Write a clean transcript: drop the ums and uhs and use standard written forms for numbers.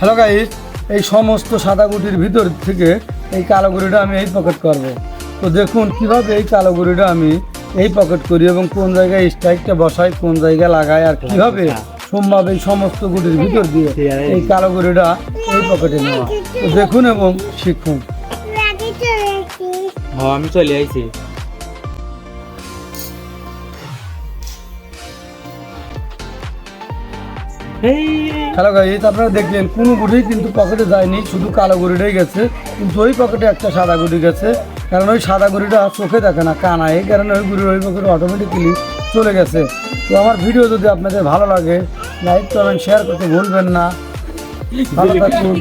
Hello guys, এই সমস্ত সাদা গুটির ভিতর থেকে এই কালো গুঁড়িটা আমি এই পকেট করব। তো দেখুন কিভাবে এই কালো গুঁড়িটা আমি এই পকেট করি এবং কোন জায়গায় স্ট্রাইকটা বসাই, কোন জায়গায় লাগাই, আর কিভাবে সম্ভাবে এই সমস্ত গুটির ভিতর দিয়ে এই কালো গুঁড়িটা এই পকেটে নেওয়া। তো দেখুন এবং শিখুন। আমি চলে আইছি। হ্যালো গাইস, আপনারা দেখলেন কোনো গুটি কিন্তু পকেটে যায়নি, শুধু কালো গুঁড়িটাই গেছে। কিন্তু ওই পকেটে একটা সাদা গুঁড়ি গেছে, কারণ ওই সাদা গুঁড়িটা চোখে দেখে না, কানা, এই কারণে ওই গুঁড়ির ওই পকেটে অটোমেটিক্যালি চলে গেছে। তো আমার ভিডিও যদি আপনাদের ভালো লাগে, লাইক কমেন্ট শেয়ার করতে ভুলবেন না। ভালো থাকুন।